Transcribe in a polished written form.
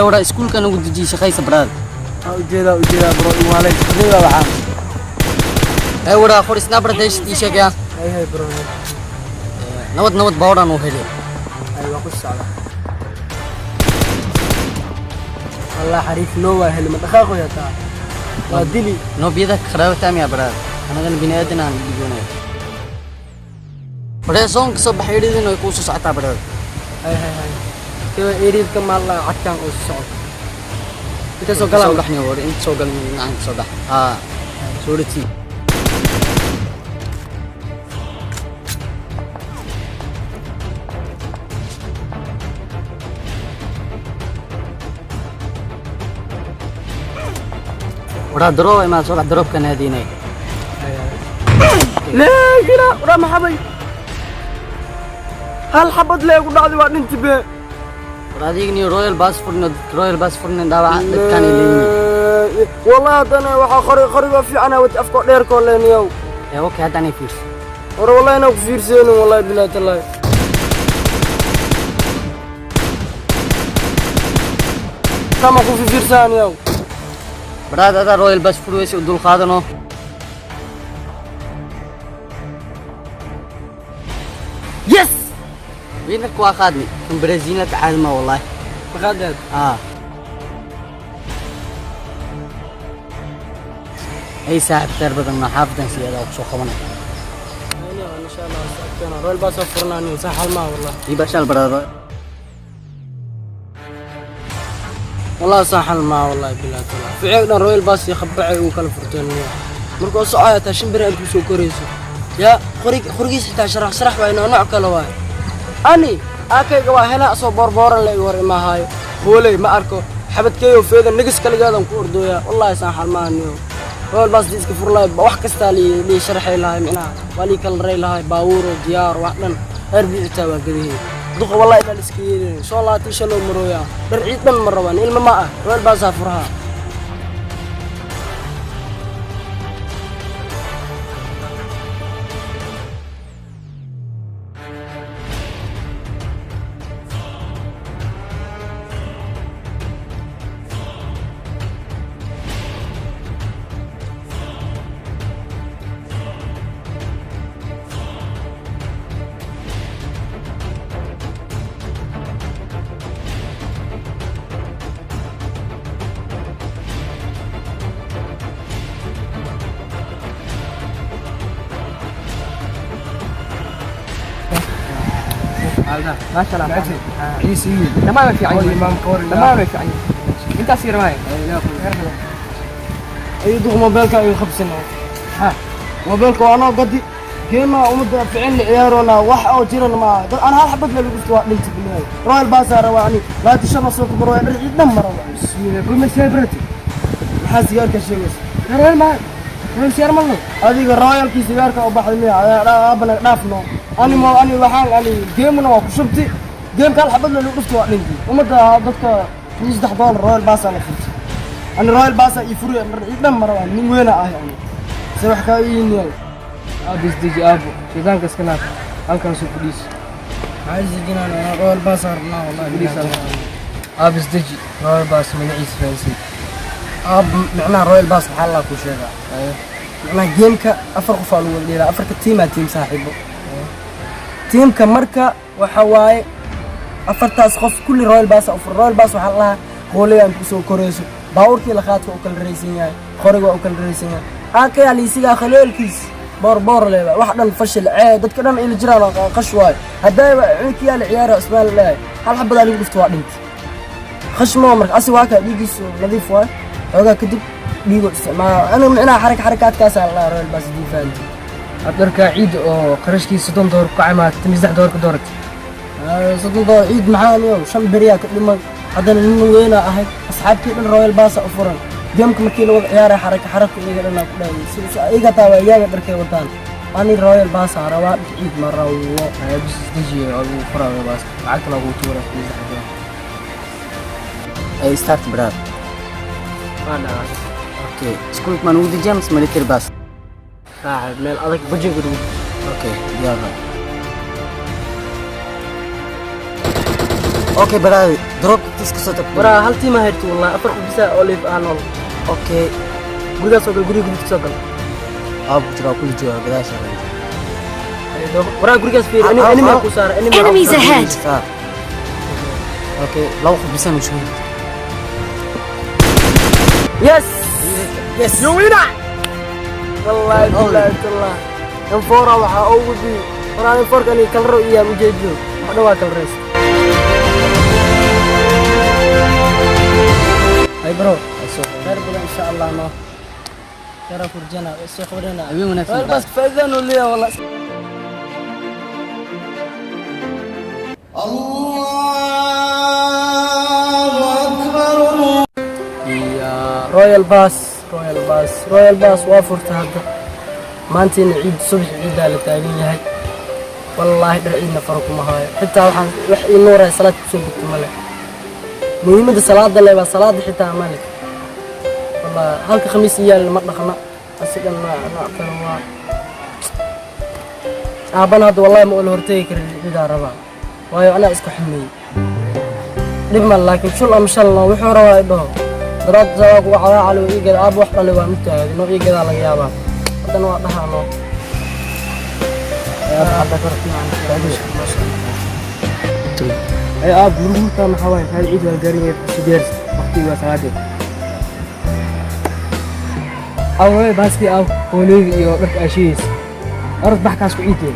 ورا سكول كانوا ودي شقيس براد ujeeda bro iwaalay xidhiidha waxaan ورا خور سنابر دايش تيشك يا hay bro نود باوران وهدي ay waa ku socda والله حريف نوى هل ما دخاقه يا تا ودلي نو بيدك خراب تام يا براد انا كان بني ادم انا بيجوني براد سونك صبح يريدين يكوسو ساعتها براد hay كيف يريد كما الله عتان او سocod انت سو قلم صلحني ور انت سو قال نعم صبح صورتي ورا دروب ما صبح دروب كان هديني لا كده ورا محبي هل حبض لي يقول بعد وقت انتبه ورا ديني رويال باس فرن دابا كان يليني والله انا waxa qoriga fiican wad afko dheer ko leeniyow ee oo ka hadani fiirs war wallahi ana ku fiirsan wallahi billahi tallahi kama ku fiirsan yow براد هذا رويال باس فرويس ودول قادنو يس وينك واخدني من برازيل تعال ما والله بغداد اي ساعه تربطنا حافظا سياده وسو خبنا ان شاء الله ساعتنا رويال باس فرناني صح ما والله يبقى شال براد والله صح ما والله بالله تعالى في عقدنا رويال باس يخبعي وكل فرتين مركو سعاية تاشن بري أنت سو كوريسو يا خريج حتى شرح وينو نوع كلا واي أني أكيد جوا هنا أصو بربورا اللي يوري ما هاي هولي ما أركو حبت كيو فيدا نقص كلا قادم كوردو يا والله صح ما نيو رويال باس ديسك فور لاي بوح كستالي لي شرحي لهاي معناها ولي كل ري لهاي باورو ديار وحدن هربي تابع كذي دوق والله إذا السكين شو الله تيشلو مرويا برعيد من مروان إلما ما رويال باس فرها ما شاء الله عيسي تمام في عيني تمام في عيني انت اصير معي اي دوق موبايلك اي خبسنا ها موبايلك وانا قدي كيما ومد في عين عيارنا wax oo jiran ma انا هل حبت لي قلت دنت بالله رويال باس رواني لا تشرب سوق برويال دمر بسم الله كل ما سيبرتي حاس يارك شيء رويال ما رويال سير مالو اديق رويال كي سيارك او baxay miya abana dhaafno ani waxaan ani geemna waa ku shubti geemka hal xabad loo dhufto waa dhinti umada dadka $3 royal baas aan furtay ani royal baas ay furu ciidan marwaan nin weena ah yani si wax ka yiin abis diji abo sidaan ka iskana halkan soo fudis عايز يجينا انا رويال باس arna wallahi abis diji royal baas magaciis fancy اب macna royal baas waxa la ku sheega macna geemka afar qof aan wada dheeraa afarta team saaxiibo teamka marka waxa waaye afartaas qof kulli royal baas waxa la hoolayaan ku soo koreyso baawrkii la qaadka oo kala reysan yahay qoriga oo kala reysan yahay aakay aliisiga khaleelkiis boor leeba wax dhan fashil dadka dhan ila jiraan qash waay haday ciidanka yaal ciyaar ismaal leey hal xabad aan dhufto waa dhint khashmo marka asi waa ka dhigiisu nadiif waay oga kadib dhigo isticmaal ana macna xarakaadkaas la royal baas difaanti adarka ciid oo qarashkiisa $10 ku camaad $3 ku doorat $10 ciid maxaan iyo 5 bariya ka dhiman hadana nin weena ahay asxaabtii dhan royal baas u furan geemka markii lagu ciyaaray xaraka iyaga dhan ku dhaay si iyaga taa iyaga dharkay wataan ani royal baas rabaa ciid maraw abis diji oo furan baas lacagta lagu tuuro اي ستارت براد انا اوكي سكول ما نودي جيمس ملك الباس صاحب مeel adag bajin gudu اوكي يلا اوكي برادي دروب تسك صوتك waraa hal tiima hayrti wallahi afar bisa oo liif aan nool اوكي gurigaas oo gal guriga gudubta soo gal اب ترى كل جوا قداش waraa gurigaas fiir enemy ku saar Enemies ahead. اوكي لو خد بسان وشو yes yes you winner wallahi billahi tallah in foora waxa ugu di waraa in foorkani kalro iyo ujeedo waxa waa kal rees ay bro خير بلا ان شاء الله نو ترى فرجنا بس خبرنا أبي منافس بس فاذن لي والله رويال باس وافرت هذا ما انت نعيد صبح عيد على تاغين يحي والله درعينا فرق ما هاي حتى waxaan wax ii nuuray salaad ku soo bixi male muhiimada salaada leeyahay salaad xitaa male والله halka khamiis yaal ma dhaqna asigan ma aqoon aabana hada wallahi ma ul hortay karin ida raba waayo ana isku xamiyay dhibma laakiin shul am shalno wuxuu rabaa idho daraad jawaab waxa cali iiga aab wax dhali waa mutaag noo iiga laga yaabaa hadana waa dhahaano hada karti aan ay aab gurugta maxaa waay hal ciid wal gaariye sideer waqtiga salaade away baaski aw qooliga iyo dharka ashiis arad baxkaas ku iitay